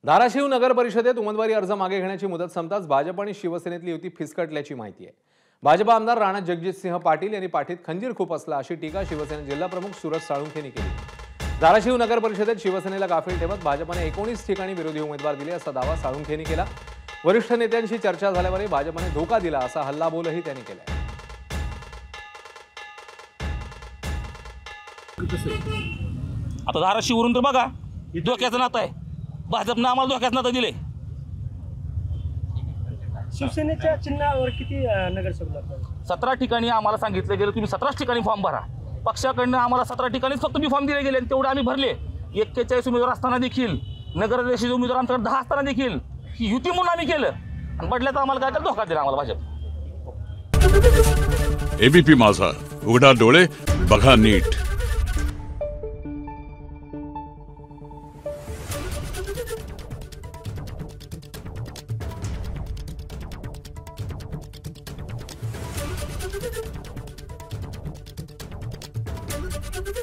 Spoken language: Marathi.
धाराशिव नगर परिषदेत उमेदवारी अर्ज मागे घेण्याची मुदत संपताच भाजप आणि शिवसेनेतली युती फिसकटल्याची माहिती आहे। भाजप आमदार राणा जगजितसिंह पाटील यांनी पाठीत खंजीर खूप असला अशी टीका शिवसेना जिल्हा प्रमुख सूरज साळुंखे यांनी केली। धाराशिव नगर परिषदेत शिवसेनेला गाफील ठेवत भाजपने 19 ठिकाणी विरोधी उमेदवार दिले असा दावा साळुंखे यांनी केला। वरिष्ठ नेत्यांशी चर्चा झाल्यावर भाजपने धोका दिला असा हल्लाबोलही त्यांनी केला। आता धाराशिववरून तर बघा धोक्याचं नातं आहे। भाजपनं आम्हाला धोक्याचं नातं दिले। शिवसेनेच्या चिन्हावर किती नगरसेवक 17 ठिकाणी आम्हाला सांगितलं गेलं तुम्ही 17 ठिकाणी फॉर्म भरा। पक्षाकडनं आम्हाला 17 ठिकाणीच फक्त मी फॉर्म दिले गेले आणि तेवढे आम्ही भरले। 41 उमेदवार असताना देखील नगराध्यक्ष उमेदवार आमच्याकडे 10 असताना देखील ही युती म्हणून आम्ही केलं आणि बदल्यात आम्हाला काय तर धोका दिला आम्हाला भाजप। एबीपी माझा, उघडा डोळे बघा नीट। Thank you.